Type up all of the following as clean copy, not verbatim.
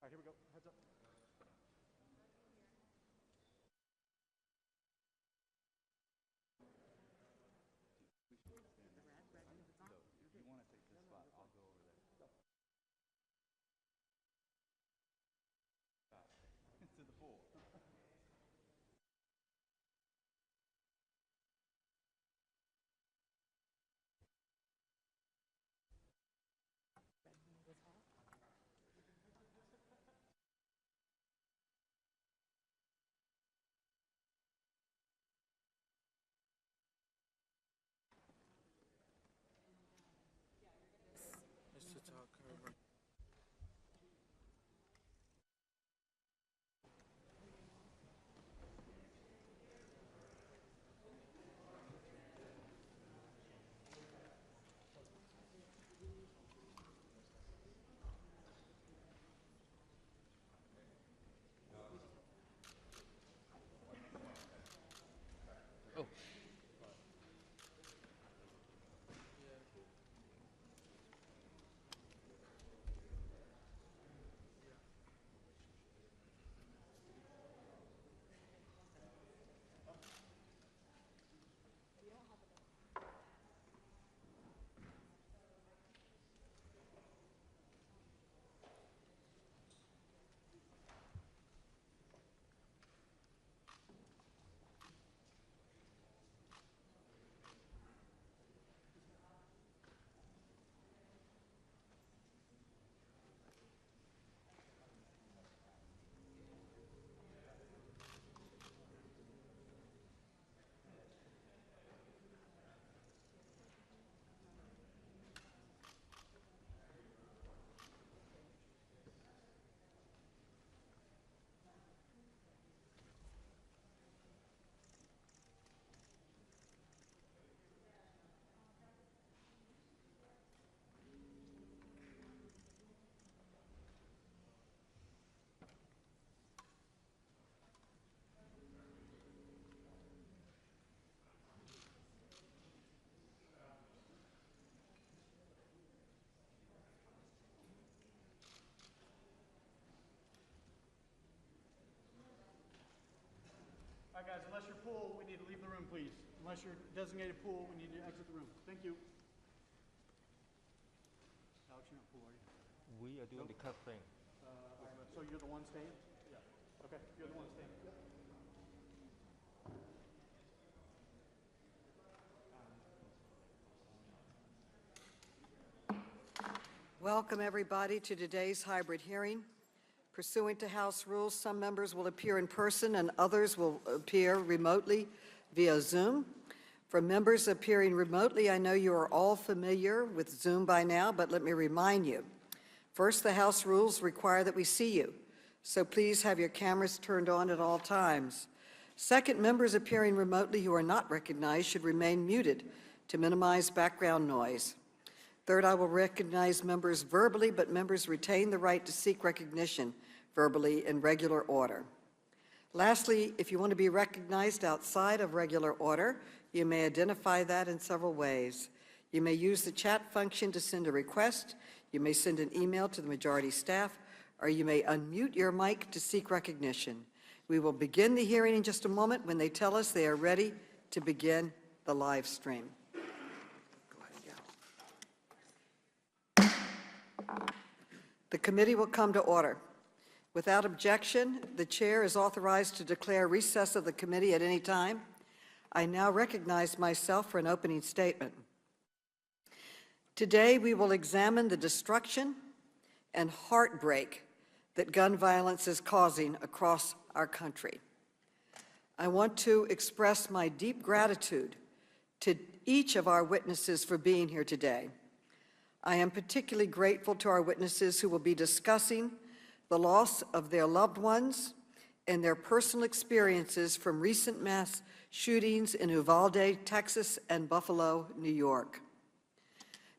All right, here we go. Heads up. You want to take this spot, I'll go over there. To the pool. All right, guys, unless you're pool, we need to leave the room, please. Unless you're designated pool, we need to exit the room. Thank you. Alex, you're not pool, are you? We are doing the cup thing. All right, so you're the one staying? Yeah. Okay, you're the one staying. Yep. Welcome, everybody, to today's hybrid hearing. Pursuant to House rules, some members will appear in person and others will appear remotely via Zoom. For members appearing remotely, I know you are all familiar with Zoom by now, but let me remind you. First, the House rules require that we see you, so please have your cameras turned on at all times. Second, members appearing remotely who are not recognized should remain muted to minimize background noise. Third, I will recognize members verbally, but members retain the right to seek recognition verbally in regular order. Lastly, if you want to be recognized outside of regular order, you may identify that in several ways. You may use the chat function to send a request, you may send an email to the majority staff, or you may unmute your mic to seek recognition. We will begin the hearing in just a moment when they tell us they are ready to begin the live stream. The committee will come to order. Without objection, the chair is authorized to declare recess of the committee at any time. I now recognize myself for an opening statement. Today, we will examine the destruction and heartbreak that gun violence is causing across our country. I want to express my deep gratitude to each of our witnesses for being here today. I am particularly grateful to our witnesses who will be discussing the loss of their loved ones and their personal experiences from recent mass shootings in Uvalde, Texas, and Buffalo, New York.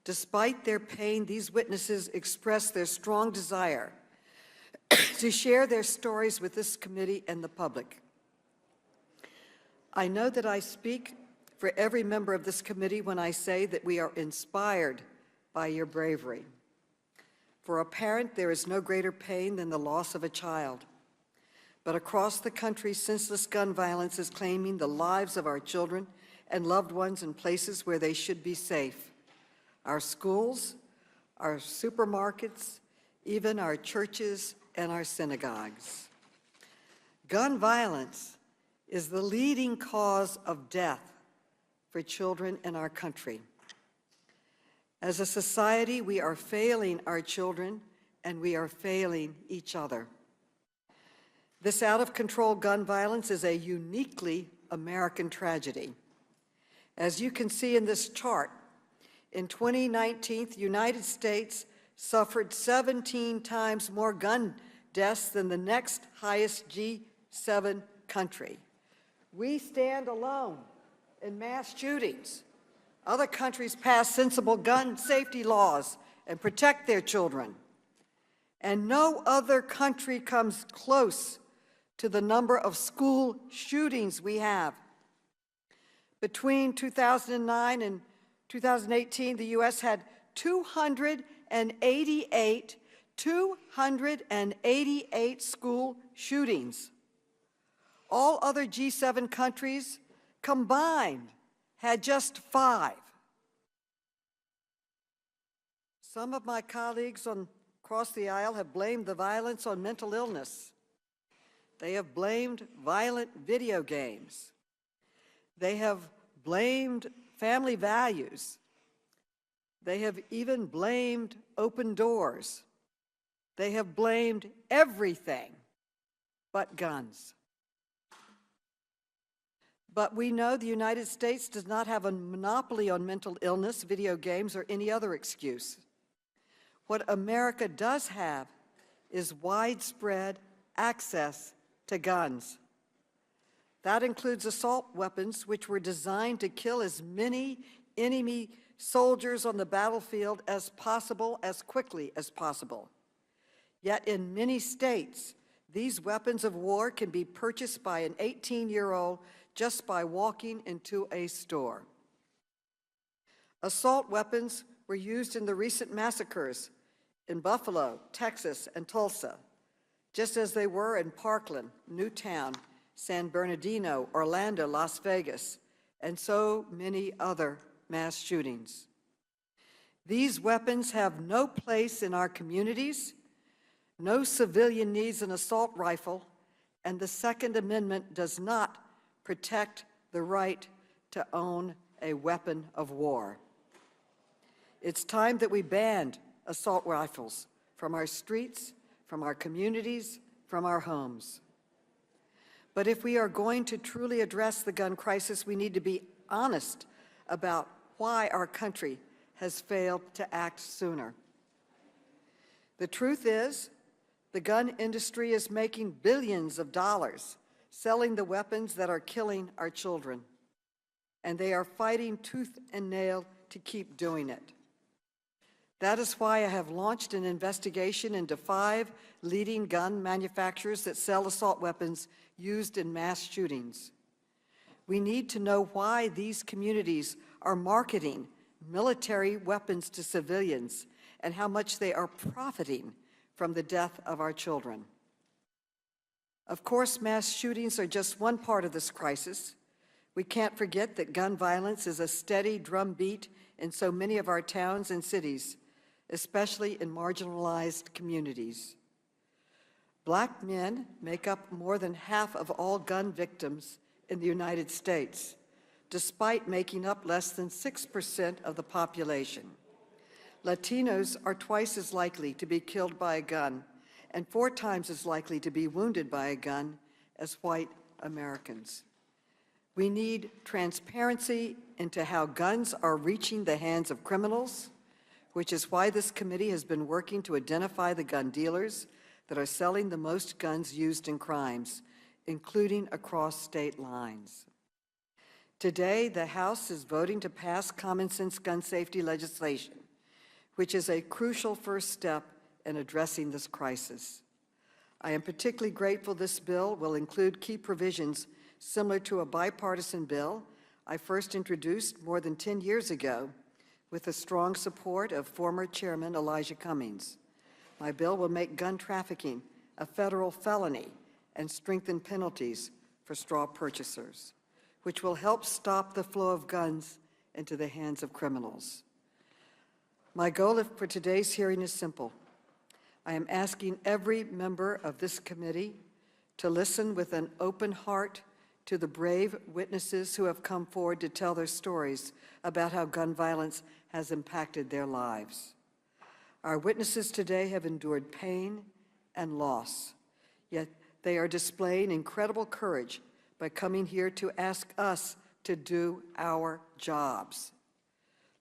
Despite their pain, these witnesses express their strong desire to share their stories with this committee and the public. I know that I speak for every member of this committee when I say that we are inspired by your bravery. For a parent, there is no greater pain than the loss of a child. But across the country, senseless gun violence is claiming the lives of our children and loved ones in places where they should be safe. Our schools, our supermarkets, even our churches and our synagogues. Gun violence is the leading cause of death for children in our country. As a society, we are failing our children and we are failing each other. This out-of-control gun violence is a uniquely American tragedy. As you can see in this chart, in 2019, the United States suffered 17 times more gun deaths than the next highest G7 country. We stand alone in mass shootings. Other countries pass sensible gun safety laws and protect their children. And no other country comes close to the number of school shootings we have. Between 2009 and 2018, the U.S. had 288 school shootings. All other G7 countries combined had just 5. Some of my colleagues across the aisle have blamed the violence on mental illness. They have blamed violent video games. They have blamed family values. They have even blamed open doors. They have blamed everything but guns. But we know the United States does not have a monopoly on mental illness, video games, or any other excuse. What America does have is widespread access to guns. That includes assault weapons, which were designed to kill as many enemy soldiers on the battlefield as possible, as quickly as possible. Yet in many states, these weapons of war can be purchased by an 18-year-old just by walking into a store. Assault weapons were used in the recent massacres in Buffalo, Texas, and Tulsa, just as they were in Parkland, Newtown, San Bernardino, Orlando, Las Vegas, and so many other mass shootings. These weapons have no place in our communities. No civilian needs an assault rifle, and the Second Amendment does not protect the right to own a weapon of war. It's time that we banned assault rifles from our streets, from our communities, from our homes. But if we are going to truly address the gun crisis, we need to be honest about why our country has failed to act sooner. The truth is, the gun industry is making billions of dollars selling the weapons that are killing our children, and they are fighting tooth and nail to keep doing it. That is why I have launched an investigation into 5 leading gun manufacturers that sell assault weapons used in mass shootings. We need to know why these communities are marketing military weapons to civilians and how much they are profiting from the death of our children. Of course, mass shootings are just one part of this crisis. We can't forget that gun violence is a steady drumbeat in so many of our towns and cities, especially in marginalized communities. Black men make up more than half of all gun victims in the United States, despite making up less than 6% of the population. Latinos are twice as likely to be killed by a gun and 4 times as likely to be wounded by a gun as white Americans. We need transparency into how guns are reaching the hands of criminals, which is why this committee has been working to identify the gun dealers that are selling the most guns used in crimes, including across state lines. Today, the House is voting to pass common sense gun safety legislation, which is a crucial first step in addressing this crisis. I am particularly grateful this bill will include key provisions similar to a bipartisan bill I first introduced more than 10 years ago with the strong support of former Chairman Elijah Cummings. My bill will make gun trafficking a federal felony and strengthen penalties for straw purchasers, which will help stop the flow of guns into the hands of criminals. My goal for today's hearing is simple. I am asking every member of this committee to listen with an open heart to the brave witnesses who have come forward to tell their stories about how gun violence has impacted their lives. Our witnesses today have endured pain and loss, yet they are displaying incredible courage by coming here to ask us to do our jobs.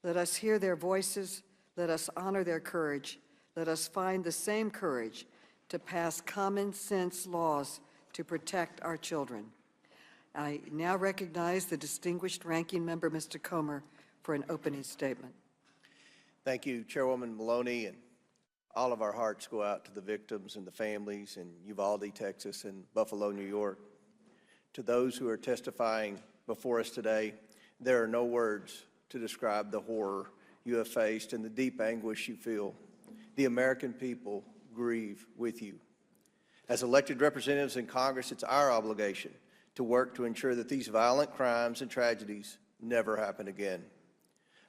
Let us hear their voices. Let us honor their courage. Let us find the same courage to pass common sense laws to protect our children. I now recognize the distinguished ranking member, Mr. Comer, for an opening statement. Thank you, Chairwoman Maloney, and all of our hearts go out to the victims and the families in Uvalde, Texas, and Buffalo, New York. To those who are testifying before us today, there are no words to describe the horror you have faced and the deep anguish you feel. The American people grieve with you. As elected representatives in Congress, it's our obligation to work to ensure that these violent crimes and tragedies never happen again.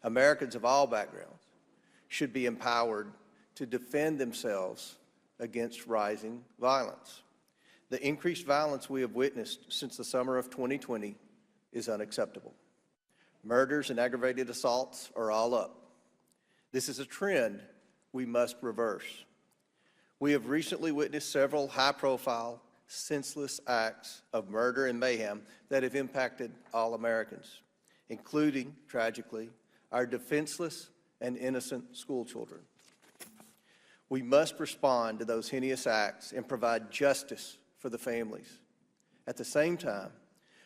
Americans of all backgrounds should be empowered to defend themselves against rising violence. The increased violence we have witnessed since the summer of 2020 is unacceptable. Murders and aggravated assaults are all up. This is a trend we must reverse. We have recently witnessed several high-profile, senseless acts of murder and mayhem that have impacted all Americans, including, tragically, our defenseless and innocent school children. We must respond to those heinous acts and provide justice for the families. At the same time,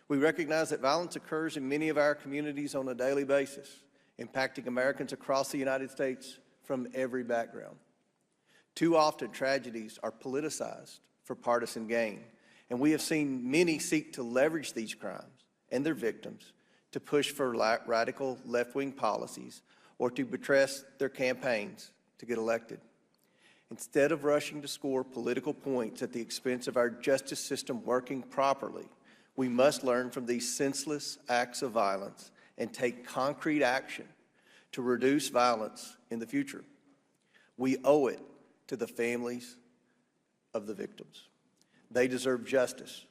we recognize that violence occurs in many of our communities on a daily basis, impacting Americans across the United States from every background. Too often, tragedies are politicized for partisan gain, and we have seen many seek to leverage these crimes and their victims to push for radical left-wing policies or to buttress their campaigns to get elected. Instead of rushing to score political points at the expense of our justice system working properly, we must learn from these senseless acts of violence and take concrete action to reduce violence in the future. We owe it to the families of the victims. They deserve justice,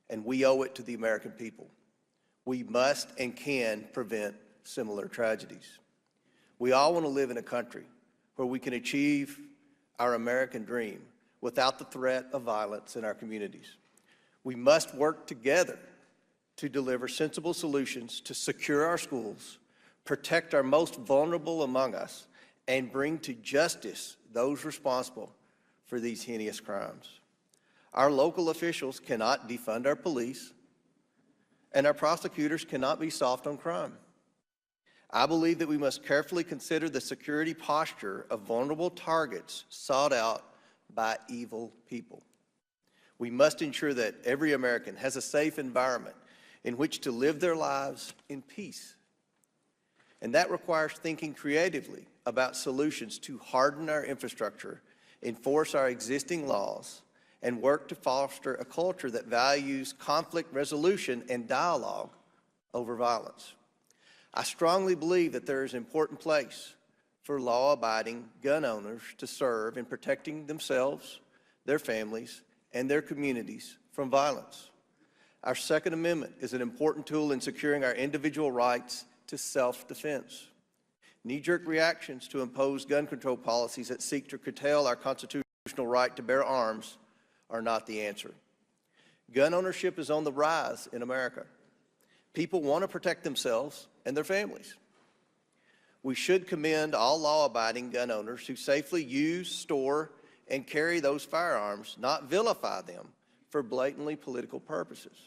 and we owe it to the American people. We must and can prevent similar tragedies. We all want to live in a country where we can achieve our American dream without the threat of violence in our communities. We must work together to deliver sensible solutions to secure our schools, protect our most vulnerable among us, and bring to justice those responsible for these heinous crimes. Our local officials cannot defund our police, and our prosecutors cannot be soft on crime. I believe that we must carefully consider the security posture of vulnerable targets sought out by evil people. We must ensure that every American has a safe environment in which to live their lives in peace. And that requires thinking creatively about solutions to harden our infrastructure, enforce our existing laws, and work to foster a culture that values conflict resolution and dialogue over violence. I strongly believe that there is an important place for law-abiding gun owners to serve in protecting themselves, their families, and their communities from violence. Our Second Amendment is an important tool in securing our individual rights to self-defense. Knee-jerk reactions to impose gun control policies that seek to curtail our constitutional right to bear arms are not the answer. Gun ownership is on the rise in America. People want to protect themselves and their families. We should commend all law-abiding gun owners who safely use, store, and carry those firearms, not vilify them for blatantly political purposes.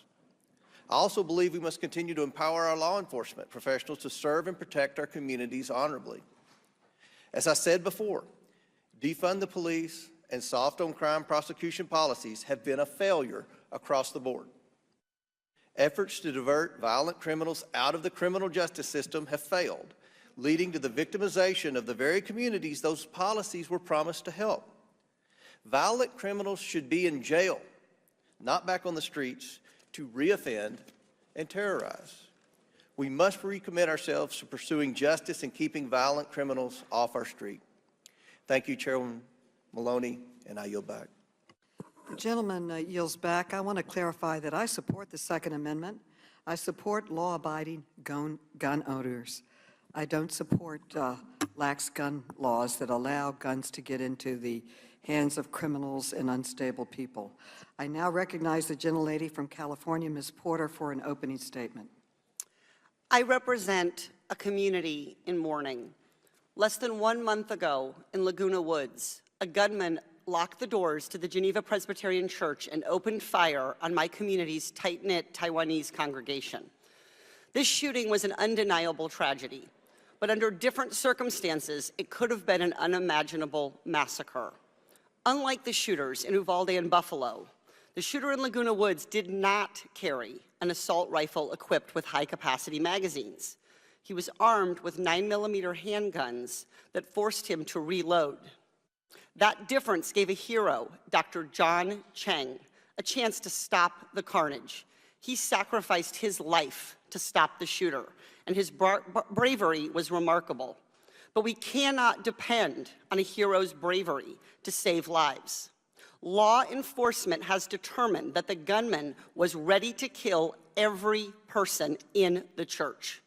I also believe we must continue to empower our law enforcement professionals to serve and protect our communities honorably. As I said before, defund the police and soft on crime prosecution policies have been a failure across the board. Efforts to divert violent criminals out of the criminal justice system have failed, leading to the victimization of the very communities those policies were promised to help. Violent criminals should be in jail, not back on the streets to reoffend and terrorize. We must recommit ourselves to pursuing justice and keeping violent criminals off our street. Thank you, Chairwoman Maloney, and I yield back. The gentleman yields back. I want to clarify that I support the Second Amendment. I support law-abiding gun owners. I don't support lax gun laws that allow guns to get into the hands of criminals and unstable people. I now recognize the gentlelady from California, Ms. Porter, for an opening statement. I represent a community in mourning. Less than 1 month ago in Laguna Woods, a gunman locked the doors to the Geneva Presbyterian Church and opened fire on my community's tight-knit Taiwanese congregation. This shooting was an undeniable tragedy, but under different circumstances, it could have been an unimaginable massacre. Unlike the shooters in Uvalde and Buffalo, the shooter in Laguna Woods did not carry an assault rifle equipped with high-capacity magazines. He was armed with 9mm handguns that forced him to reload. That difference gave a hero, Dr. John Cheng, a chance to stop the carnage. He sacrificed his life to stop the shooter, and his bravery was remarkable. But we cannot depend on a hero's bravery to save lives. Law enforcement has determined that the gunman was ready to kill every person in the church.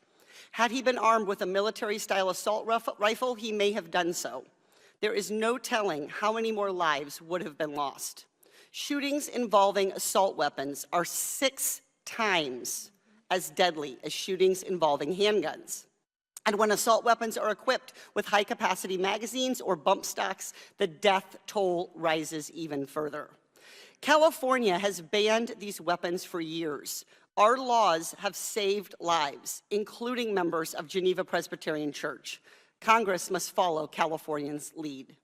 Had he been armed with a military-style assault rifle, he may have done so. There is no telling how many more lives would have been lost. Shootings involving assault weapons are 6 times as deadly as shootings involving handguns. And when assault weapons are equipped with high-capacity magazines or bump stocks, the death toll rises even further. California has banned these weapons for years. Our laws have saved lives, including members of Geneva Presbyterian Church. Congress must follow Californians' lead.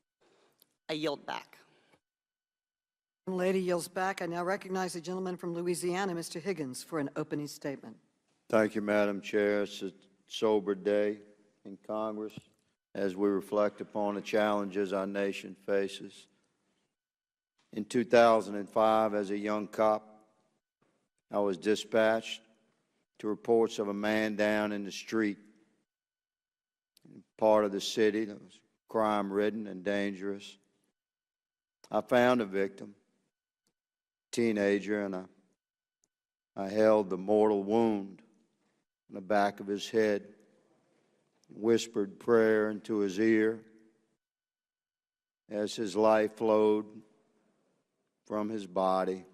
I yield back. The lady yields back. I now recognize the gentleman from Louisiana, Mr. Higgins, for an opening statement. Thank you, Madam Chair. It's a sober day in Congress as we reflect upon the challenges our nation faces. In 2005, as a young cop, I was dispatched to reports of a man down in the street in part of the city that was crime-ridden and dangerous. I found a victim, teenager, and I held the mortal wound in the back of his head, whispered prayer into his ear as his life flowed from his body.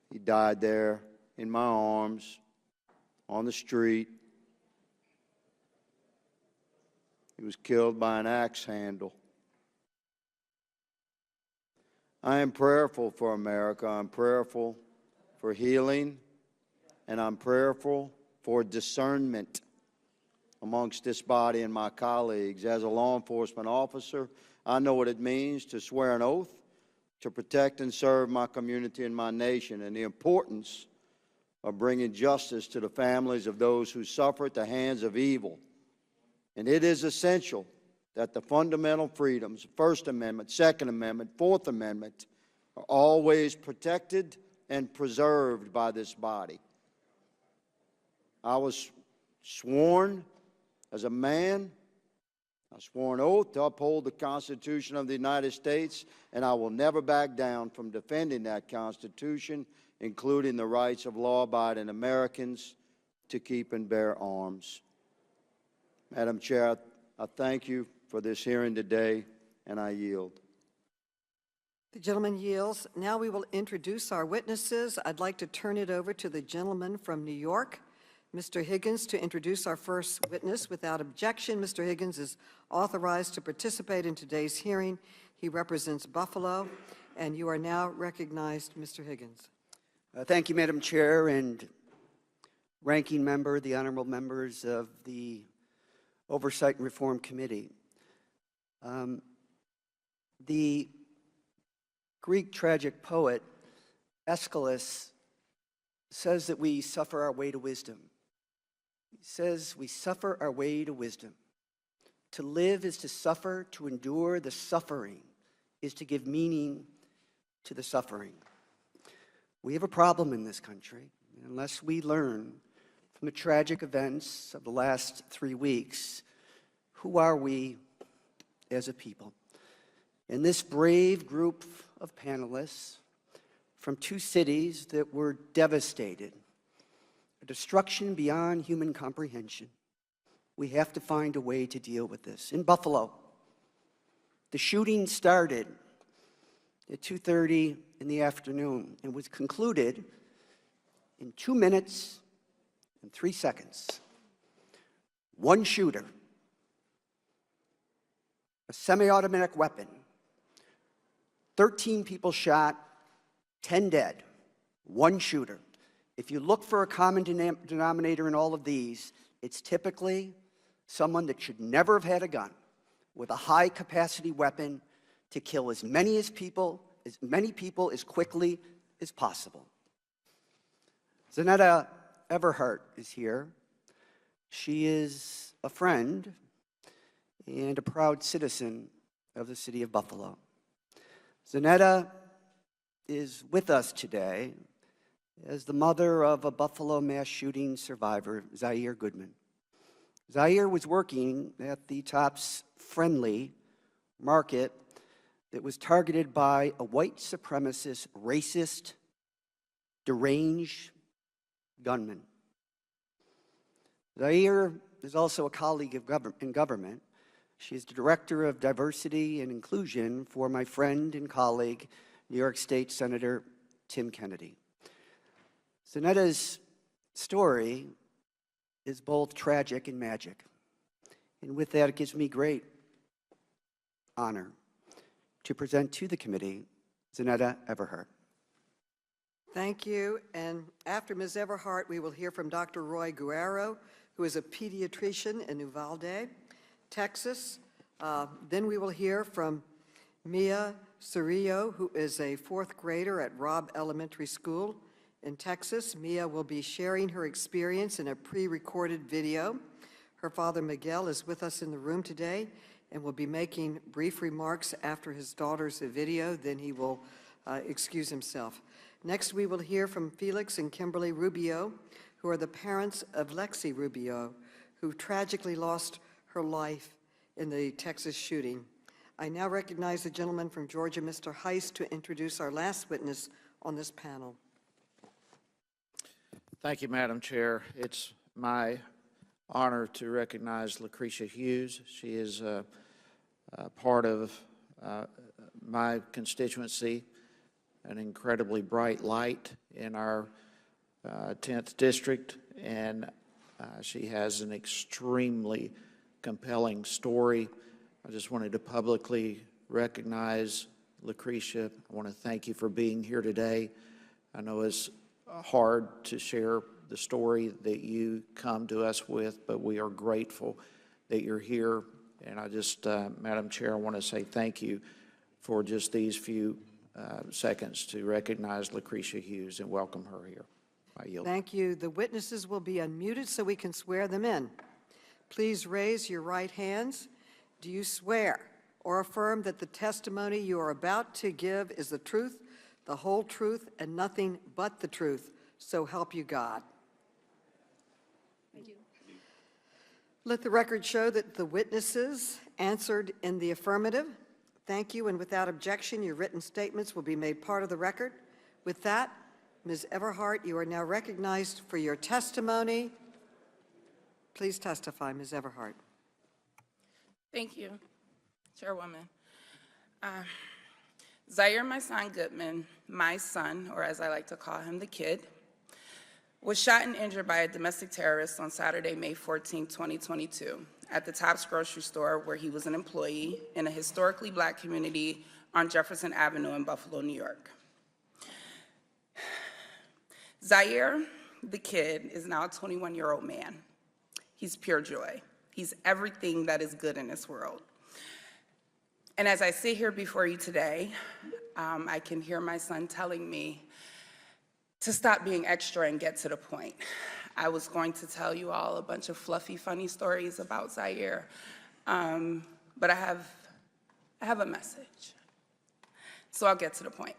He died there in my arms on the street. He was killed by an axe handle. I am prayerful for America. I'm prayerful for healing, and I'm prayerful for discernment amongst this body and my colleagues. As a law enforcement officer, I know what it means to swear an oath to protect and serve my community and my nation, and the importance of bringing justice to the families of those who suffer at the hands of evil. And it is essential that the fundamental freedoms, First Amendment, Second Amendment, Fourth Amendment, are always protected and preserved by this body. I was sworn as a man, I swore an oath to uphold the Constitution of the United States, and I will never back down from defending that Constitution, including the rights of law-abiding Americans to keep and bear arms. Madam Chair, I thank you for this hearing today, and I yield. The gentleman yields. Now we will introduce our witnesses. I'd like to turn it over to the gentleman from New York, Mr. Higgins, to introduce our first witness. Without objection, Mr. Higgins is authorized to participate in today's hearing. He represents Buffalo, and you are now recognized, Mr. Higgins. Thank you, Madam Chair, and ranking member, the honorable members of the Oversight and Reform Committee. The Greek tragic poet Aeschylus says that we suffer our way to wisdom. He says we suffer our way to wisdom. To live is to suffer, to endure the suffering is to give meaning to the suffering. We have a problem in this country. Unless we learn from the tragic events of the last 3 weeks, who are we as a people? And this brave group of panelists from 2 cities that were devastated, a destruction beyond human comprehension, we have to find a way to deal with this. In Buffalo, the shooting started at 2:30 in the afternoon and was concluded in 2 minutes and 3 seconds. One shooter, a semi-automatic weapon, 13 people shot, 10 dead, one shooter. If you look for a common denominator in all of these, it's typically someone that should never have had a gun with a high-capacity weapon to kill as many people as quickly as possible. Zanetta Everhart is here. She is a friend and a proud citizen of the city of Buffalo. Zanetta is with us today as the mother of a Buffalo mass shooting survivor, Zaire Goodman. Zaire was working at the Tops Friendly Market that was targeted by a white supremacist, racist, deranged gunman. Zaire is also a colleague in government. She is the Director of Diversity and Inclusion for my friend and colleague, New York State Senator Tim Kennedy. Zanetta's story is both tragic and magic. And with that, it gives me great honor to present to the committee Zanetta Everhart. Thank you. And after Ms. Everhart, we will hear from Dr. Roy Guerrero, who is a pediatrician in Uvalde, Texas. Then we will hear from Miah Cerrillo, who is a 4th grader at Robb Elementary School in Texas. Miah will be sharing her experience in a pre-recorded video. Her father, Miguel, is with us in the room today and will be making brief remarks after his daughter's video. Then he will excuse himself. Next, we will hear from Felix and Kimberly Rubio, who are the parents of Lexi Rubio, who tragically lost her life in the Texas shooting. I now recognize the gentleman from Georgia, Mr. Heiss, to introduce our last witness on this panel. Thank you, Madam Chair. It's my honor to recognize Lucretia Hughes. She is a part of my constituency, an incredibly bright light in our 10th district, and she has an extremely compelling story. I just wanted to publicly recognize Lucretia. I want to thank you for being here today. I know it's hard to share the story that you come to us with, but we are grateful that you're here. And I just, Madam Chair, I want to say thank you for just these few seconds to recognize Lucretia Hughes and welcome her here. I yield. Thank you. The witnesses will be unmuted so we can swear them in. Please raise your right hands. Do you swear or affirm that the testimony you are about to give is the truth, the whole truth, and nothing but the truth? So help you God. I do. Let the record show that the witnesses answered in the affirmative. Thank you, and without objection, your written statements will be made part of the record. With that, Ms. Everhart, you are now recognized for your testimony. Please testify, Ms. Everhart. Thank you, Chairwoman. Zaire, my son Goodman, my son, or as I like to call him, the kid, was shot and injured by a domestic terrorist on Saturday, May 14, 2022, at the Tops grocery store where he was an employee in a historically Black community on Jefferson Avenue in Buffalo, New York. Zaire, the kid, is now a 21-year-old man. He's pure joy. He's everything that is good in this world. And as I sit here before you today, I can hear my son telling me to stop being extra and get to the point. I was going to tell you all a bunch of fluffy, funny stories about Zaire, but I have a message, so I'll get to the point.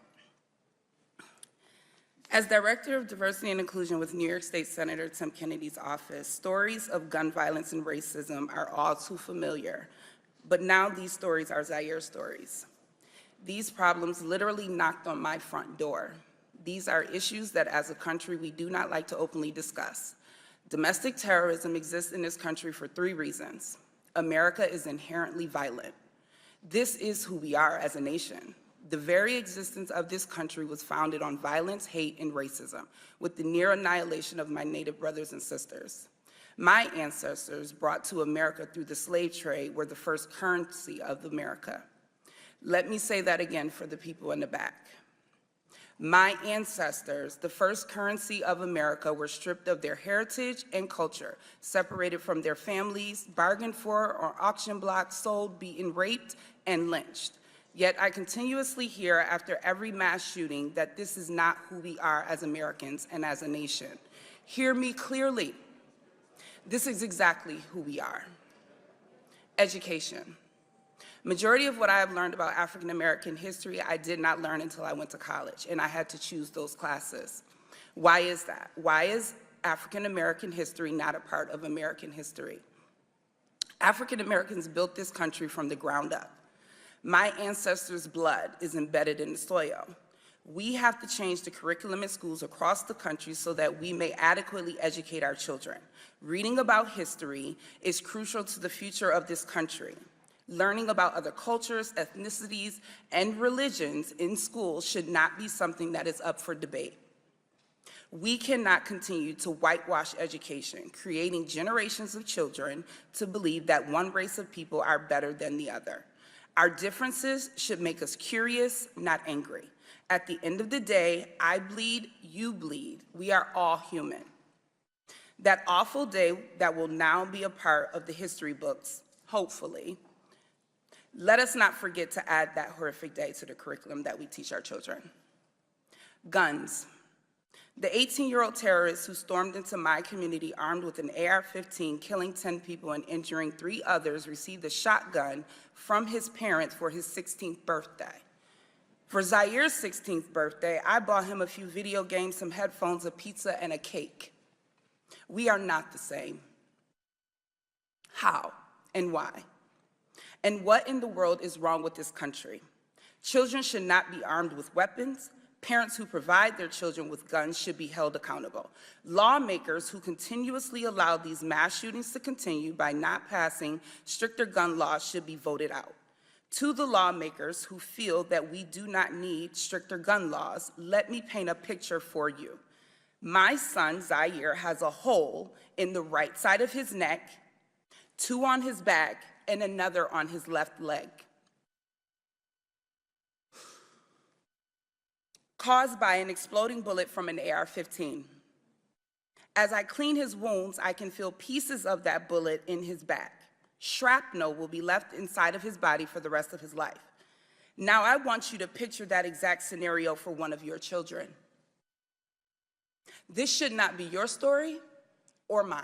As Director of Diversity and Inclusion with New York State Senator Tim Kennedy's office, stories of gun violence and racism are all too familiar, but now these stories are Zaire stories. These problems literally knocked on my front door. These are issues that as a country we do not like to openly discuss. Domestic terrorism exists in this country for 3 reasons. America is inherently violent. This is who we are as a nation. The very existence of this country was founded on violence, hate, and racism, with the near annihilation of my Native brothers and sisters. My ancestors brought to America through the slave trade were the first currency of America. Let me say that again for the people in the back. My ancestors, the first currency of America, were stripped of their heritage and culture, separated from their families, bargained for on auction blocks, sold, beaten, raped, and lynched. Yet I continuously hear after every mass shooting that this is not who we are as Americans and as a nation. Hear me clearly. This is exactly who we are. Education. Majority of what I have learned about African American history, I did not learn until I went to college, and I had to choose those classes. Why is that? Why is African American history not a part of American history? African Americans built this country from the ground up. My ancestors' blood is embedded in the soil. We have to change the curriculum in schools across the country so that we may adequately educate our children. Reading about history is crucial to the future of this country. Learning about other cultures, ethnicities, and religions in schools should not be something that is up for debate. We cannot continue to whitewash education, creating generations of children to believe that one race of people are better than the other. Our differences should make us curious, not angry. At the end of the day, I bleed, you bleed. We are all human. That awful day that will now be a part of the history books, hopefully, let us not forget to add that horrific day to the curriculum that we teach our children. Guns. The 18-year-old terrorist who stormed into my community armed with an AR-15, killing 10 people and injuring 3 others, received a shotgun from his parents for his 16th birthday. For Zaire's 16th birthday, I bought him a few video games, some headphones, a pizza, and a cake. We are not the same. How and why? And what in the world is wrong with this country? Children should not be armed with weapons. Parents who provide their children with guns should be held accountable. Lawmakers who continuously allow these mass shootings to continue by not passing stricter gun laws should be voted out. To the lawmakers who feel that we do not need stricter gun laws, let me paint a picture for you. My son, Zaire, has a hole in the right side of his neck, 2 on his back, and another on his left leg, caused by an exploding bullet from an AR-15. As I clean his wounds, I can feel pieces of that bullet in his back. Shrapnel will be left inside of his body for the rest of his life. Now I want you to picture that exact scenario for one of your children. This should not be your story or mine.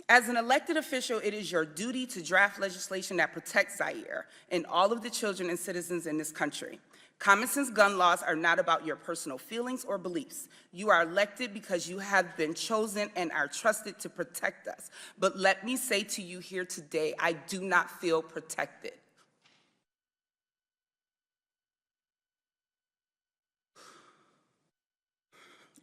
As an elected official, it is your duty to draft legislation that protects Zaire and all of the children and citizens in this country. Common sense gun laws are not about your personal feelings or beliefs. You are elected because you have been chosen and are trusted to protect us. But let me say to you here today, I do not feel protected.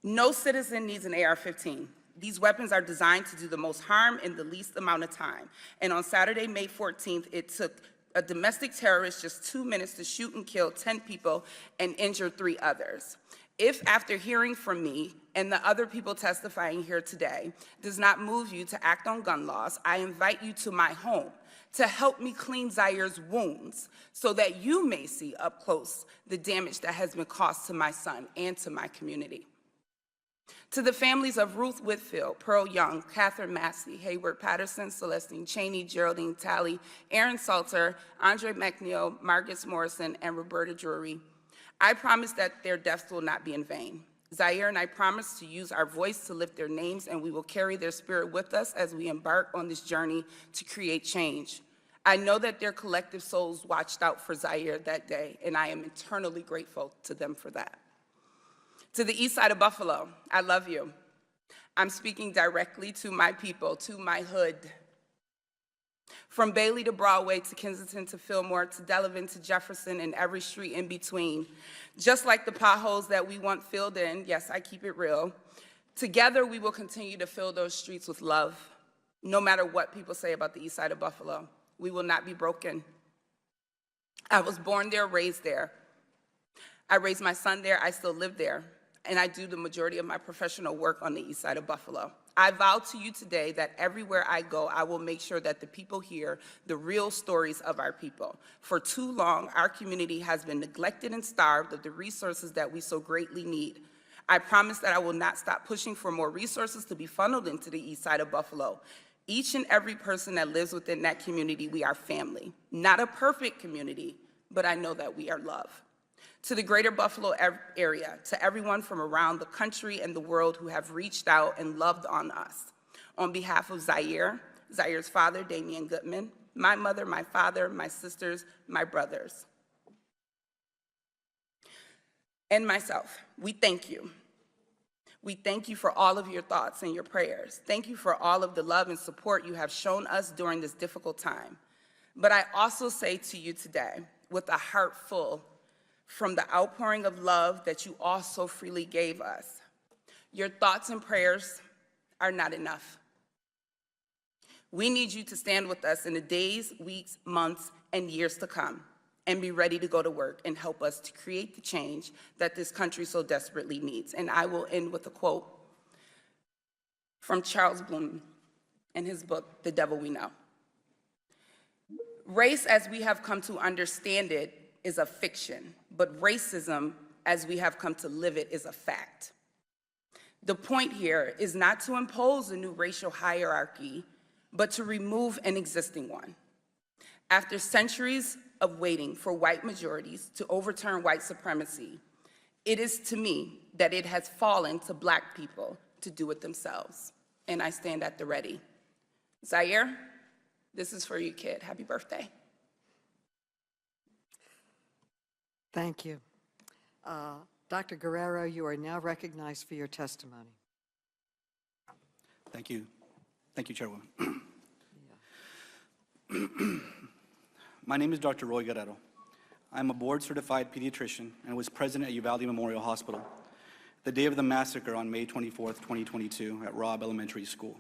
No citizen needs an AR-15. These weapons are designed to do the most harm in the least amount of time. And on Saturday, May 14th, it took a domestic terrorist just 2 minutes to shoot and kill 10 people and injure 3 others. If after hearing from me and the other people testifying here today does not move you to act on gun laws, I invite you to my home to help me clean Zaire's wounds so that you may see up close the damage that has been caused to my son and to my community. To the families of Ruth Whitfield, Pearl Young, Catherine Massey, Hayward Patterson, Celestine Cheney, Geraldine Talley, Aaron Salter, Andre McNeil, Margaret Morrison, and Roberta Drury, I promise that their deaths will not be in vain. Zaire and I promise to use our voice to lift their names, and we will carry their spirit with us as we embark on this journey to create change. I know that their collective souls watched out for Zaire that day, and I am eternally grateful to them for that. To the east side of Buffalo, I love you. I'm speaking directly to my people, to my hood. From Bailey to Broadway, to Kensington to Fillmore, to Delavan to Jefferson, and every street in between. Just like the potholes that we want filled in, yes, I keep it real, together we will continue to fill those streets with love. No matter what people say about the east side of Buffalo, we will not be broken. I was born there, raised there. I raised my son there, I still live there, and I do the majority of my professional work on the east side of Buffalo. I vow to you today that everywhere I go, I will make sure that the people hear the real stories of our people. For too long, our community has been neglected and starved of the resources that we so greatly need. I promise that I will not stop pushing for more resources to be funneled into the east side of Buffalo. Each and every person that lives within that community, we are family. Not a perfect community, but I know that we are love. To the greater Buffalo area, to everyone from around the country and the world who have reached out and loved on us. On behalf of Zaire, Zaire's father, Damian Goodman, my mother, my father, my sisters, my brothers, and myself, we thank you. We thank you for all of your thoughts and your prayers. Thank you for all of the love and support you have shown us during this difficult time. But I also say to you today, with a heart full, from the outpouring of love that you all so freely gave us, your thoughts and prayers are not enough. We need you to stand with us in the days, weeks, months, and years to come, and be ready to go to work and help us to create the change that this country so desperately needs. And I will end with a quote from Charles Bloom in his book, The Devil We Know. Race, as we have come to understand it, is a fiction, but racism, as we have come to live it, is a fact. The point here is not to impose a new racial hierarchy, but to remove an existing one. After centuries of waiting for white majorities to overturn white supremacy, it is to me that it has fallen to Black people to do it themselves, and I stand at the ready. Zaire, this is for you, kid. Happy birthday. Thank you. Dr. Guerrero, you are now recognized for your testimony. Thank you. Thank you, Chairwoman. My name is Dr. Roy Guerrero. I'm a board-certified pediatrician and was president at Uvalde Memorial Hospital the day of the massacre on May 24th, 2022 at Robb Elementary School.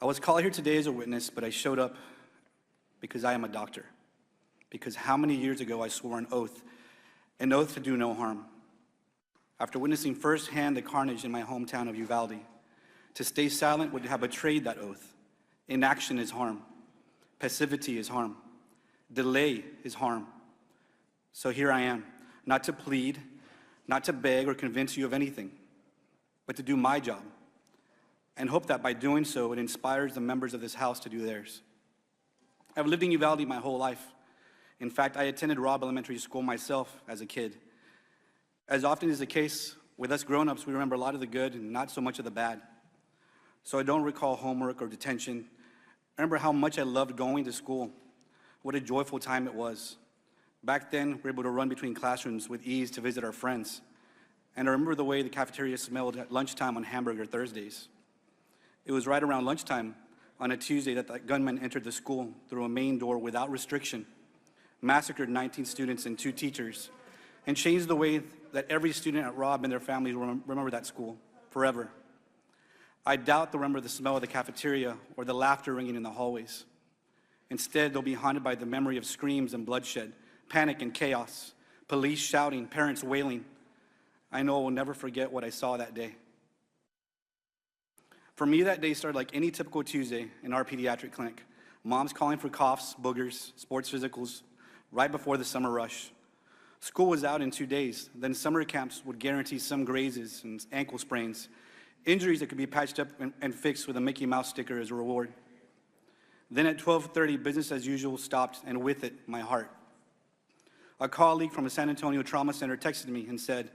I was called here today as a witness, but I showed up because I am a doctor. Because how many years ago I swore an oath to do no harm. After witnessing firsthand the carnage in my hometown of Uvalde, to stay silent would have betrayed that oath. Inaction is harm. Passivity is harm. Delay is harm. So here I am, not to plead, not to beg or convince you of anything, but to do my job, and hope that by doing so, it inspires the members of this House to do theirs. I've lived in Uvalde my whole life. In fact, I attended Robb Elementary School myself as a kid. As often is the case with us grown-ups, we remember a lot of the good and not so much of the bad. So I don't recall homework or detention. I remember how much I loved going to school. What a joyful time it was. Back then, we were able to run between classrooms with ease to visit our friends. And I remember the way the cafeteria smelled at lunchtime on Hamburger Thursdays. It was right around lunchtime on a Tuesday that the gunman entered the school through a main door without restriction, massacred 19 students and 2 teachers, and changed the way that every student at Robb and their families will remember that school forever. I doubt they'll remember the smell of the cafeteria or the laughter ringing in the hallways. Instead, they'll be haunted by the memory of screams and bloodshed, panic and chaos, police shouting, parents wailing. I know I will never forget what I saw that day. For me, that day started like any typical Tuesday in our pediatric clinic. Moms calling for coughs, boogers, sports physicals, right before the summer rush. School was out in 2 days. Then summer camps would guarantee some grazes and ankle sprains, injuries that could be patched up and fixed with a Mickey Mouse sticker as a reward. Then at 12:30, business as usual stopped, and with it, my heart. A colleague from a San Antonio trauma center texted me and said,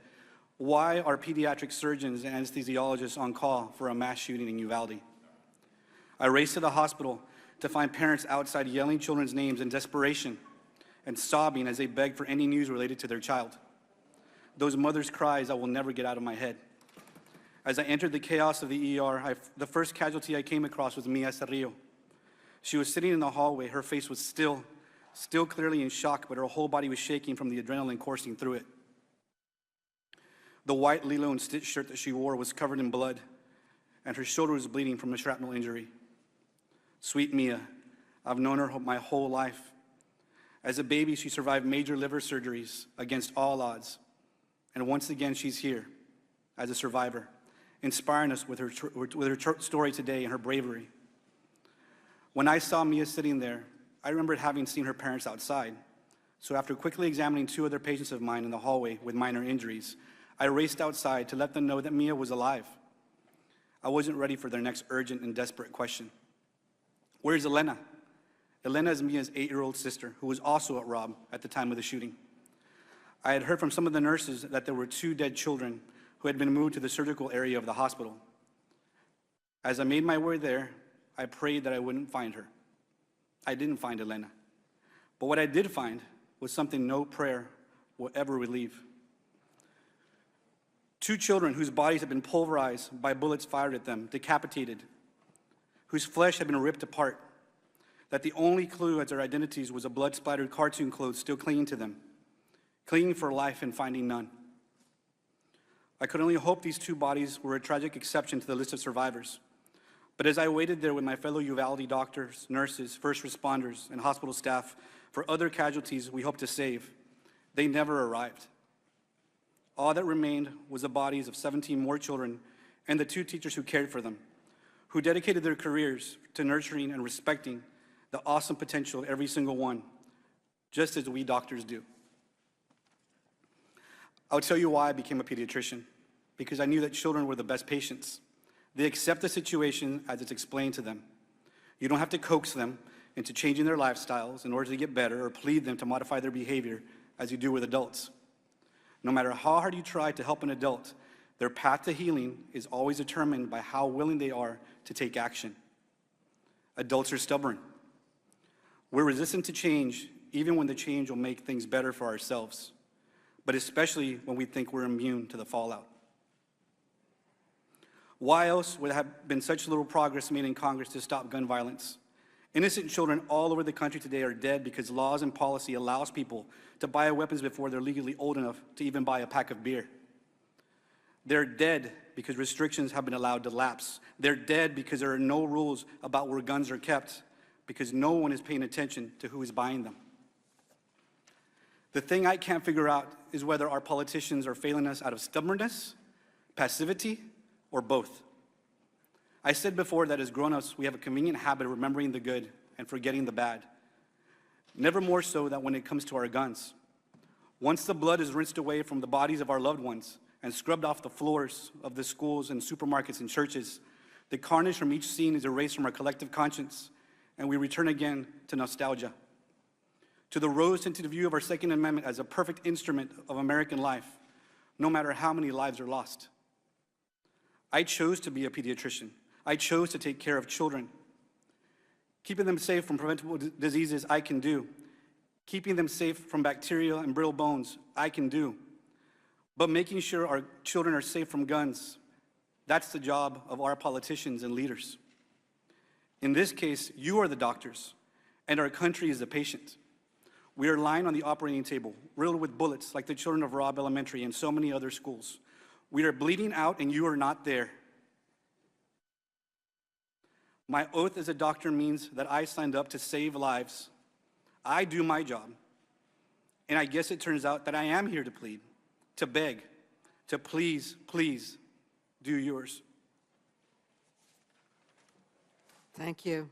"Why are pediatric surgeons and anesthesiologists on call for a mass shooting in Uvalde?" I raced to the hospital to find parents outside yelling children's names in desperation and sobbing as they begged for any news related to their child. Those mothers' cries I will never get out of my head. As I entered the chaos of the ER, the first casualty I came across was Miah Cerrillo. She was sitting in the hallway. Her face was still clearly in shock, but her whole body was shaking from the adrenaline coursing through it. The white Lilo and Stitch shirt that she wore was covered in blood, and her shoulder was bleeding from a shrapnel injury. Sweet Miah, I've known her my whole life. As a baby, she survived major liver surgeries against all odds, and once again, she's here as a survivor, inspiring us with her story today and her bravery. When I saw Miah sitting there, I remembered having seen her parents outside. So after quickly examining 2 other patients of mine in the hallway with minor injuries, I raced outside to let them know that Miah was alive. I wasn't ready for their next urgent and desperate question. Where's Elena? Elena is Mia's 8-year-old sister, who was also at Robb at the time of the shooting. I had heard from some of the nurses that there were 2 dead children who had been moved to the surgical area of the hospital. As I made my way there, I prayed that I wouldn't find her. I didn't find Elena. But what I did find was something no prayer will ever relieve. 2 children whose bodies had been pulverized by bullets fired at them, decapitated, whose flesh had been ripped apart, that the only clue as their identities was a blood-splattered cartoon clothes still clinging to them, clinging for life and finding none. I could only hope these 2 bodies were a tragic exception to the list of survivors. But as I waited there with my fellow Uvalde doctors, nurses, first responders, and hospital staff for other casualties we hoped to save, they never arrived. All that remained was the bodies of 17 more children and the 2 teachers who cared for them, who dedicated their careers to nurturing and respecting the awesome potential of every single one, just as we doctors do. I'll tell you why I became a pediatrician, because I knew that children were the best patients. They accept the situation as it's explained to them. You don't have to coax them into changing their lifestyles in order to get better or plead them to modify their behavior as you do with adults. No matter how hard you try to help an adult, their path to healing is always determined by how willing they are to take action. Adults are stubborn. We're resistant to change, even when the change will make things better for ourselves, but especially when we think we're immune to the fallout. Why else would have been such little progress made in Congress to stop gun violence? Innocent children all over the country today are dead because laws and policy allows people to buy weapons before they're legally old enough to even buy a pack of beer. They're dead because restrictions have been allowed to lapse. They're dead because there are no rules about where guns are kept, because no one is paying attention to who is buying them. The thing I can't figure out is whether our politicians are failing us out of stubbornness, passivity, or both. I said before that as grown-ups, we have a convenient habit of remembering the good and forgetting the bad. Never more so than when it comes to our guns. Once the blood is rinsed away from the bodies of our loved ones and scrubbed off the floors of the schools and supermarkets and churches, the carnage from each scene is erased from our collective conscience, and we return again to nostalgia, to the rose-tinted view of our Second Amendment as a perfect instrument of American life, no matter how many lives are lost. I chose to be a pediatrician. I chose to take care of children. Keeping them safe from preventable diseases, I can do. Keeping them safe from bacteria and brittle bones, I can do. But making sure our children are safe from guns, that's the job of our politicians and leaders. In this case, you are the doctors, and our country is the patient. We are lying on the operating table, riddled with bullets like the children of Robb Elementary and so many other schools. We are bleeding out, and you are not there. My oath as a doctor means that I signed up to save lives. I do my job. And I guess it turns out that I am here to plead, to beg, to please, please do yours. Thank you.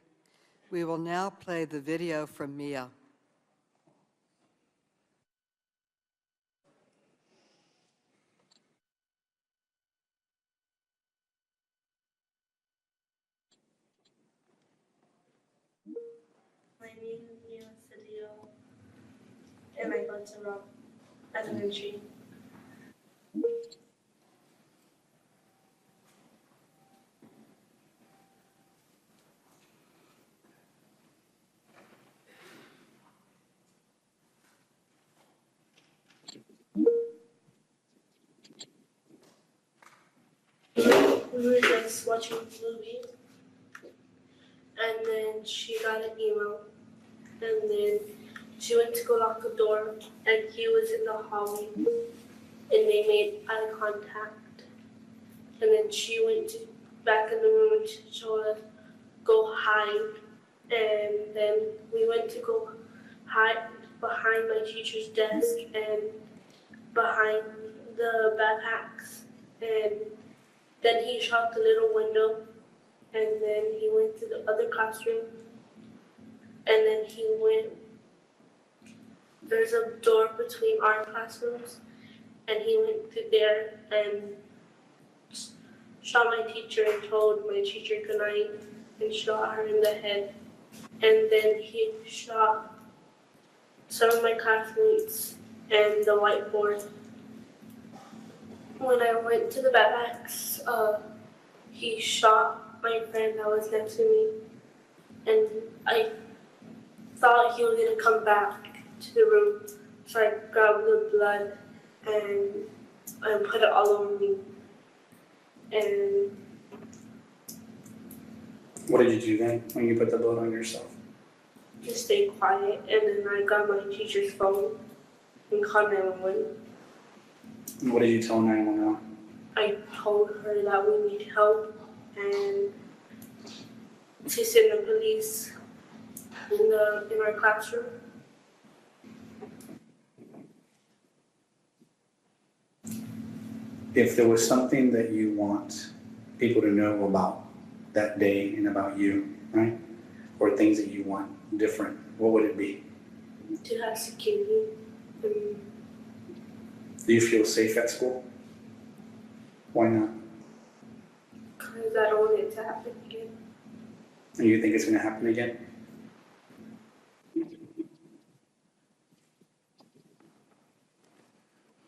We will now play the video from Miah. name is Miah Cerrillo, and I go to Robb Elementary. We were just watching movies, and then she got an email, and then she went to go lock the door, and he was in the hallway, and they made eye contact, and then she went back in the room and she told us, go hide, and then we went to go hide behind my teacher's desk and behind the backpacks, and then he shot the little window, and then he went to the other classroom, and then he went, there's a door between our classrooms, and he went to there and shot my teacher and told my teacher goodnight and shot her in the head. And then he shot some of my classmates and the whiteboard. When I went to the backpacks, he shot my friend that was next to me, and I thought he was gonna come back to the room, so I grabbed the blood and put it all over me. And What did you do then when you put the blood on yourself? just stay quiet, and then I got my teacher's phone and called 911. And what did you tell 911? I told her that we need help and to send the police in our classroom. If there was something that you want people to know about that day and about you, right? Or things that you want different, what would it be? To have security. Do you feel safe at school? Why not? Because I don't want it to happen again. And you think it's going to happen again?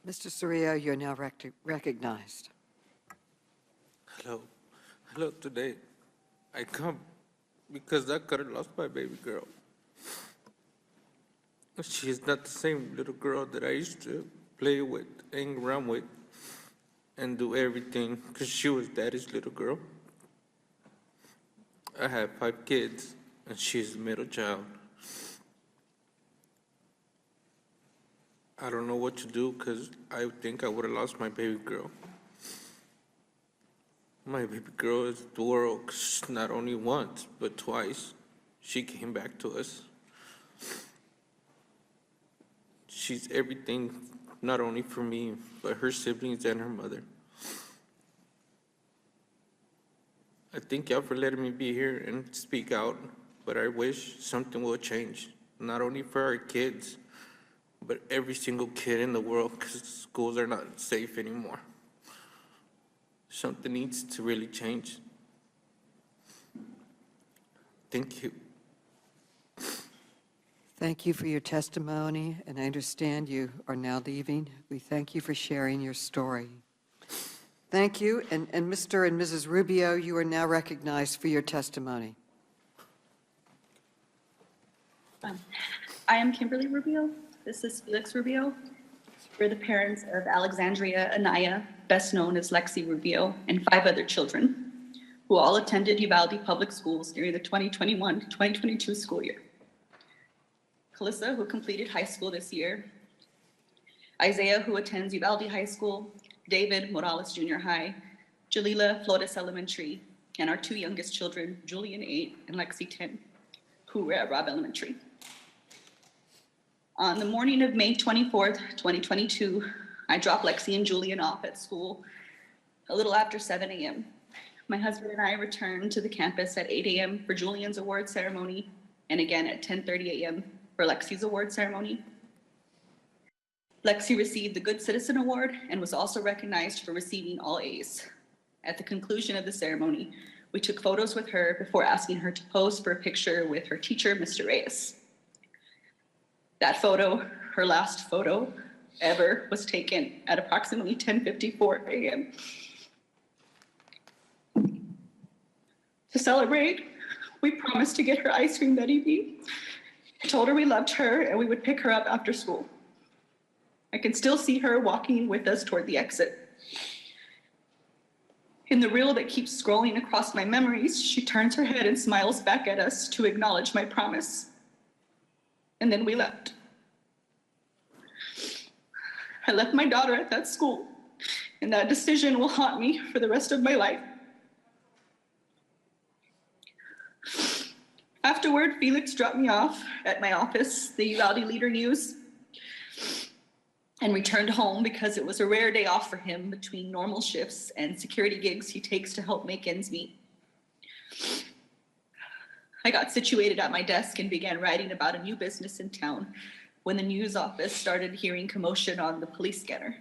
Mr. Cerrillo, you're now recognized. Hello. Hello, today I come because I could have lost my baby girl. She is not the same little girl that I used to play with, hang around with, and do everything, because she was daddy's little girl. I have 5 kids, and she's the middle child. I don't know what to do, because I think I would have lost my baby girl. My baby girl is the world, 'cause not only once, but twice, she came back to us. She's everything, not only for me, but her siblings and her mother. I thank y'all for letting me be here and speak out, but I wish something will change, not only for our kids, but every single kid in the world, because schools are not safe anymore. Something needs to really change. Thank you. Thank you for your testimony, and I understand you are now leaving. We thank you for sharing your story. Thank you, and Mr. and Mrs. Rubio, you are now recognized for your testimony. I am Kimberly Rubio. This is Felix Rubio. We're the parents of Alexandria Anaya, best known as Lexi Rubio, and 5 other children, who all attended Uvalde Public Schools during the 2021-2022 school year. Calissa, who completed high school this year, Isaiah, who attends Uvalde High School, David Morales Junior High, Jalila Flores Elementary, and our 2 youngest children, Julian 8 and Lexi 10, who were at Robb Elementary. On the morning of May 24th, 2022, I dropped Lexi and Julian off at school a little after 7 a.m. My husband and I returned to the campus at 8 a.m. for Julian's award ceremony, and again at 10:30 a.m. for Lexi's award ceremony. Lexi received the Good Citizen Award and was also recognized for receiving all A's. At the conclusion of the ceremony, we took photos with her before asking her to pose for a picture with her teacher, Mr. Reyes. That photo, her last photo ever, was taken at approximately 10:54 a.m. To celebrate, we promised to get her ice cream that evening. I told her we loved her and we would pick her up after school. I can still see her walking with us toward the exit. In the reel that keeps scrolling across my memories, she turns her head and smiles back at us to acknowledge my promise. And then we left. I left my daughter at that school, and that decision will haunt me for the rest of my life. Afterward, Felix dropped me off at my office, the Uvalde Leader News, and returned home because it was a rare day off for him between normal shifts and security gigs he takes to help make ends meet. I got situated at my desk and began writing about a new business in town when the news office started hearing commotion on the police scanner,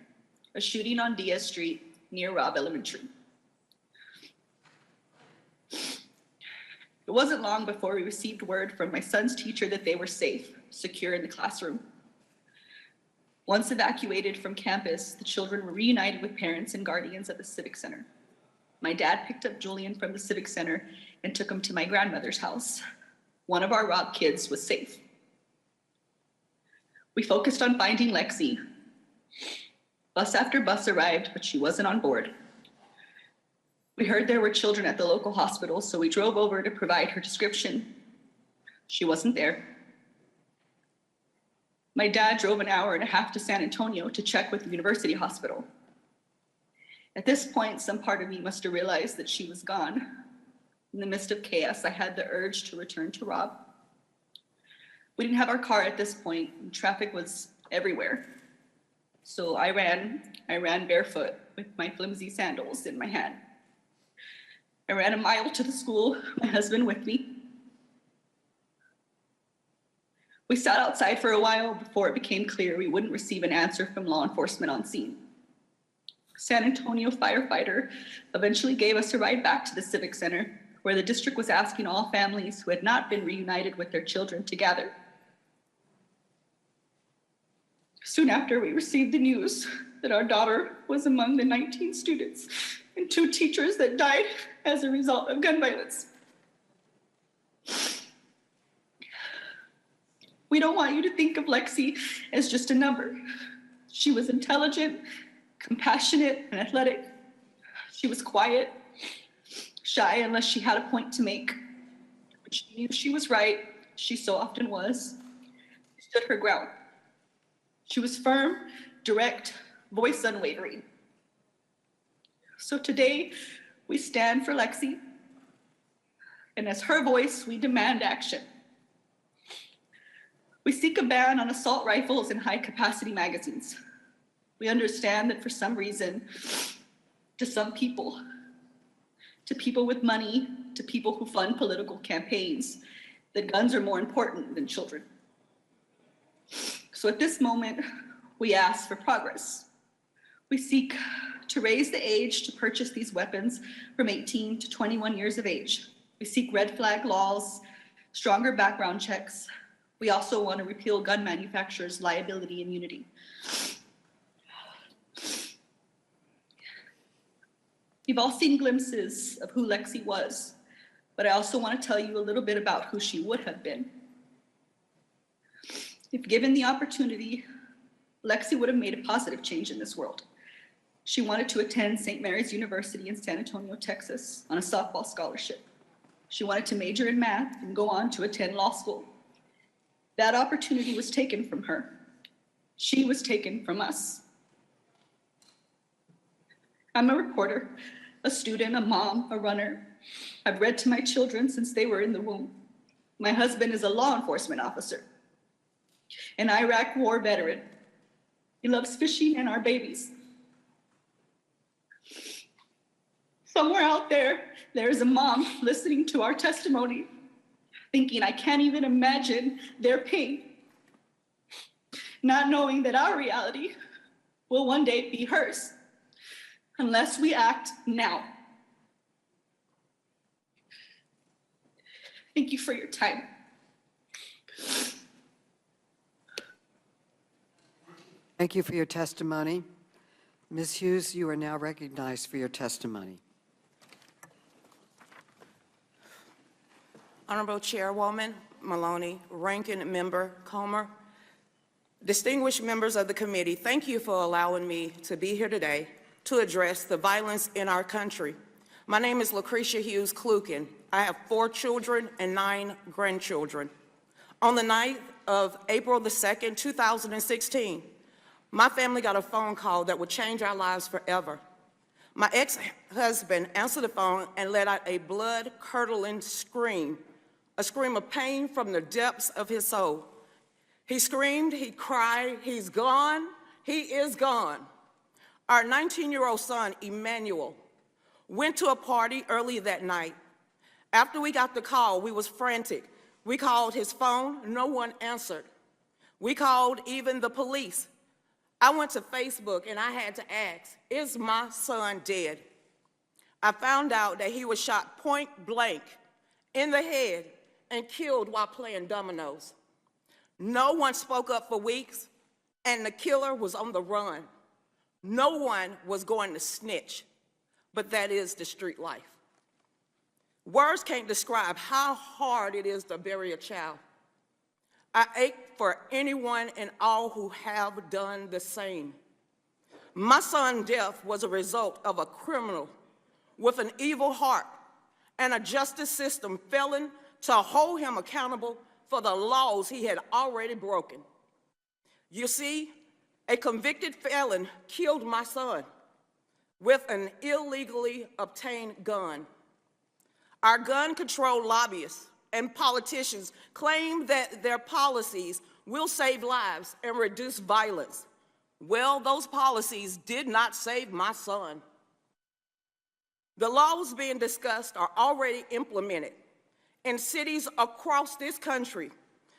a shooting on Diaz Street near Robb Elementary. It wasn't long before we received word from my son's teacher that they were safe, secure in the classroom. Once evacuated from campus, the children were reunited with parents and guardians at the Civic Center. My dad picked up Julian from the Civic Center and took him to my grandmother's house. One of our Robb kids was safe. We focused on finding Lexi. Bus after bus arrived, but she wasn't on board. We heard there were children at the local hospital, so we drove over to provide her description. She wasn't there. My dad drove an hour and a half to San Antonio to check with the university hospital. At this point, some part of me must have realized that she was gone. In the midst of chaos, I had the urge to return to Robb. We didn't have our car at this point, and traffic was everywhere. So I ran barefoot with my flimsy sandals in my hand. I ran a mile to the school, my husband with me. We sat outside for a while before it became clear we wouldn't receive an answer from law enforcement on scene. A San Antonio firefighter eventually gave us a ride back to the Civic Center, where the district was asking all families who had not been reunited with their children to gather. Soon after, we received the news that our daughter was among the 19 students and 2 teachers that died as a result of gun violence. We don't want you to think of Lexi as just a number. She was intelligent, compassionate, and athletic. She was quiet, shy unless she had a point to make. But she knew she was right. She so often was. She stood her ground. She was firm, direct, voice unwavering. So today, we stand for Lexi, and as her voice, we demand action. We seek a ban on assault rifles and high-capacity magazines. We understand that for some reason, to some people, to people with money, to people who fund political campaigns, that guns are more important than children. So at this moment, we ask for progress. We seek to raise the age to purchase these weapons from 18 to 21 years of age. We seek red flag laws, stronger background checks. We also want to repeal gun manufacturers' liability immunity. You've all seen glimpses of who Lexi was, but I also want to tell you a little bit about who she would have been. If given the opportunity, Lexi would have made a positive change in this world. She wanted to attend St. Mary's University in San Antonio, Texas, on a softball scholarship. She wanted to major in math and go on to attend law school. That opportunity was taken from her. She was taken from us. I'm a reporter, a student, a mom, a runner. I've read to my children since they were in the womb. My husband is a law enforcement officer, an Iraq war veteran. He loves fishing and our babies. Somewhere out there, there's a mom listening to our testimony, thinking, I can't even imagine their pain, not knowing that our reality will one day be hers, unless we act now. Thank you for your time. Thank you for your testimony. Ms. Hughes, you are now recognized for your testimony. Honorable Chairwoman Maloney, Ranking Member Comer, distinguished members of the committee, thank you for allowing me to be here today to address the violence in our country. My name is Lucretia Hughes Klukin. I have 4 children and 9 grandchildren. On the night of April the 2nd, 2016, my family got a phone call that would change our lives forever. My ex-husband answered the phone and let out a blood-curdling scream, a scream of pain from the depths of his soul. He screamed, he cried, he's gone, he is gone. Our 19-year-old son, Emmanuel, went to a party early that night. After we got the call, we was frantic. We called his phone, no one answered. We called even the police. I went to Facebook and I had to ask, is my son dead? I found out that he was shot point blank in the head and killed while playing dominoes. No one spoke up for weeks, and the killer was on the run. No one was going to snitch, but that is the street life. Words can't describe how hard it is to bury a child. I ache for anyone and all who have done the same. My son's death was a result of a criminal with an evil heart and a justice system failing to hold him accountable for the laws he had already broken. You see, a convicted felon killed my son with an illegally obtained gun. Our gun control lobbyists and politicians claim that their policies will save lives and reduce violence. Well, those policies did not save my son. The laws being discussed are already implemented in cities across this country.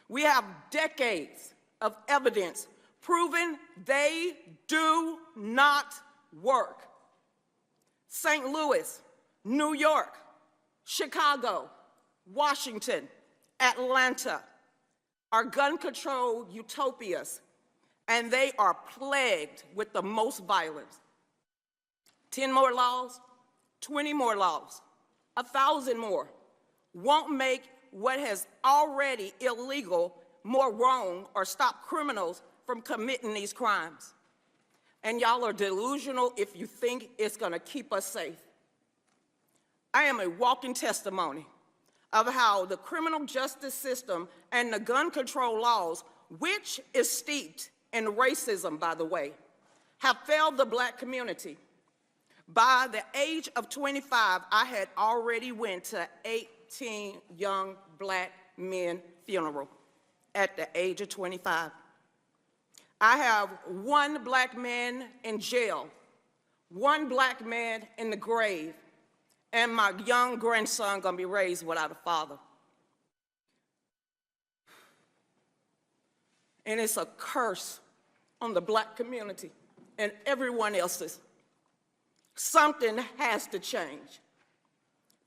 We have decades of evidence proving they do not work. St. Louis, New York, Chicago, Washington, Atlanta are gun control utopias, and they are plagued with the most violence. 10 more laws, 20 more laws, 1,000 more won't make what has already illegal more wrong or stop criminals from committing these crimes. And y'all are delusional if you think it's going to keep us safe. I am a walking testimony of how the criminal justice system and the gun control laws, which is steeped in racism, by the way, have failed the Black community. By the age of 25, I had already went to 18 young Black men funerals at the age of 25. I have 1 Black man in jail, 1 Black man in the grave, and my young grandson gonna be raised without a father. And it's a curse on the Black community and everyone else's. Something has to change.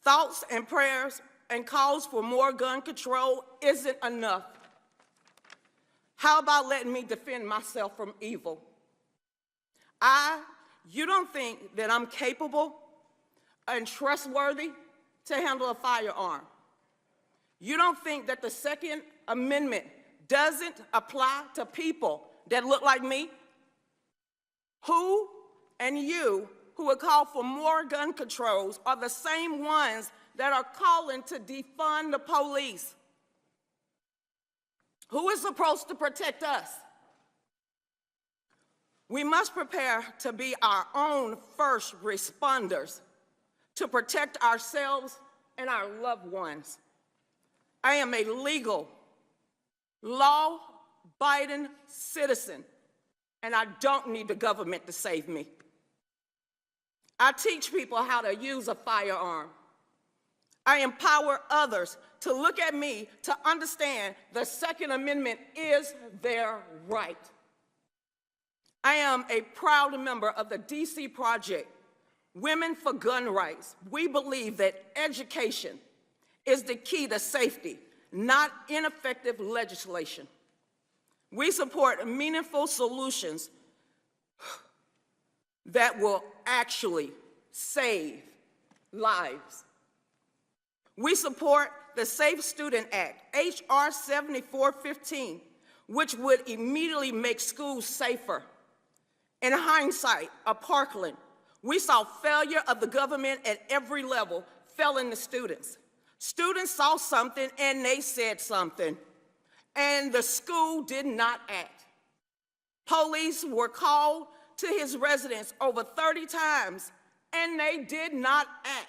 Thoughts and prayers and calls for more gun control isn't enough. How about letting me defend myself from evil? You don't think that I'm capable and trustworthy to handle a firearm? You don't think that the Second Amendment doesn't apply to people that look like me? Who and you who would call for more gun controls are the same ones that are calling to defund the police. Who is supposed to protect us? We must prepare to be our own first responders to protect ourselves and our loved ones. I am a legal, law-abiding citizen, and I don't need the government to save me. I teach people how to use a firearm. I empower others to look at me to understand the Second Amendment is their right. I am a proud member of the DC Project, Women for Gun Rights. We believe that education is the key to safety, not ineffective legislation. We support meaningful solutions that will actually save lives. We support the Safe Student Act, H.R. 7415, which would immediately make schools safer. In hindsight, of Parkland, we saw failure of the government at every level failing the students. Students saw something and they said something, and the school did not act. Police were called to his residence over 30 times, and they did not act.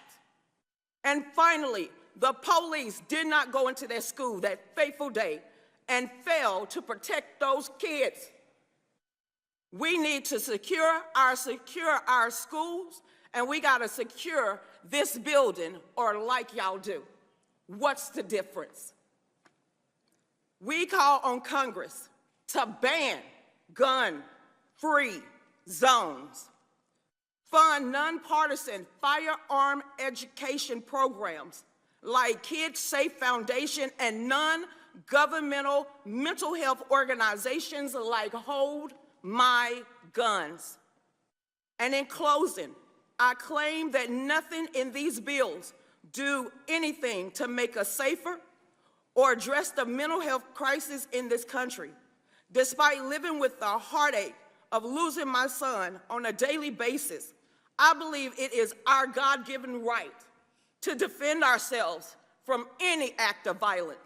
And finally, the police did not go into their school that fateful day and failed to protect those kids. We need to secure our schools, and we gotta secure this building, or like y'all do. What's the difference? We call on Congress to ban gun-free zones, fund nonpartisan firearm education programs like Kids Safe Foundation and non-governmental mental health organizations like Hold My Guns. And in closing, I claim that nothing in these bills do anything to make us safer or address the mental health crisis in this country. Despite living with the heartache of losing my son on a daily basis, I believe it is our God-given right to defend ourselves from any act of violence.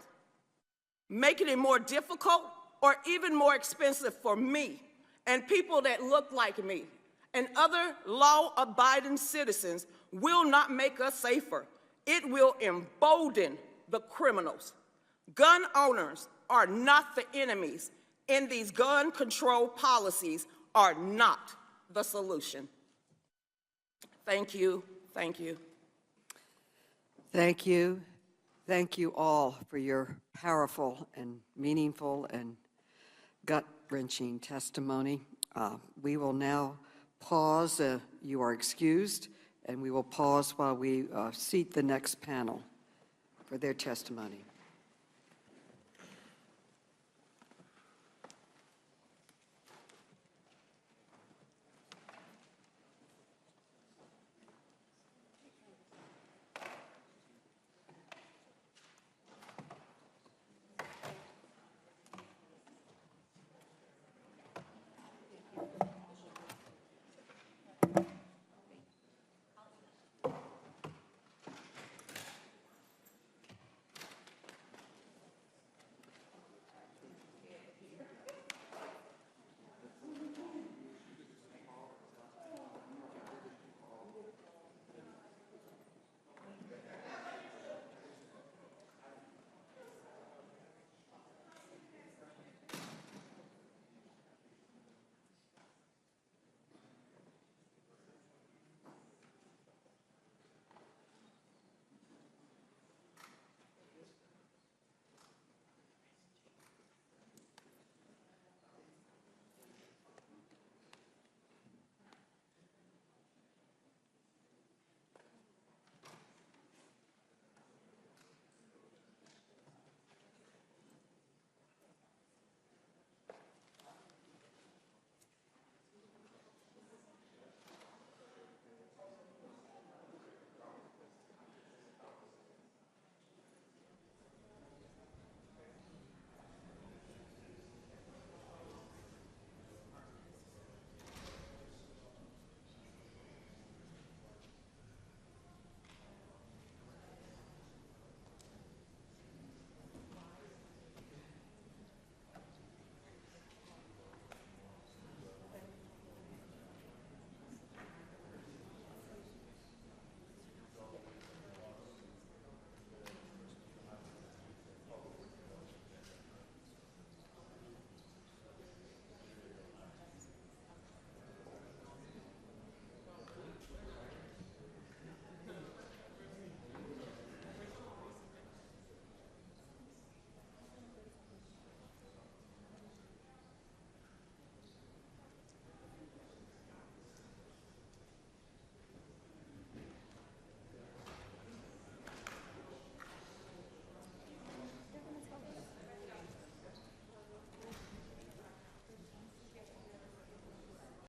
Making it more difficult or even more expensive for me and people that look like me and other law-abiding citizens will not make us safer. It will embolden the criminals. Gun owners are not the enemies, and these gun control policies are not the solution. Thank you, thank you. Thank you. Thank you all for your powerful and meaningful and gut-wrenching testimony. We will now pause. You are excused, and we will pause while we seat the next panel for their testimony.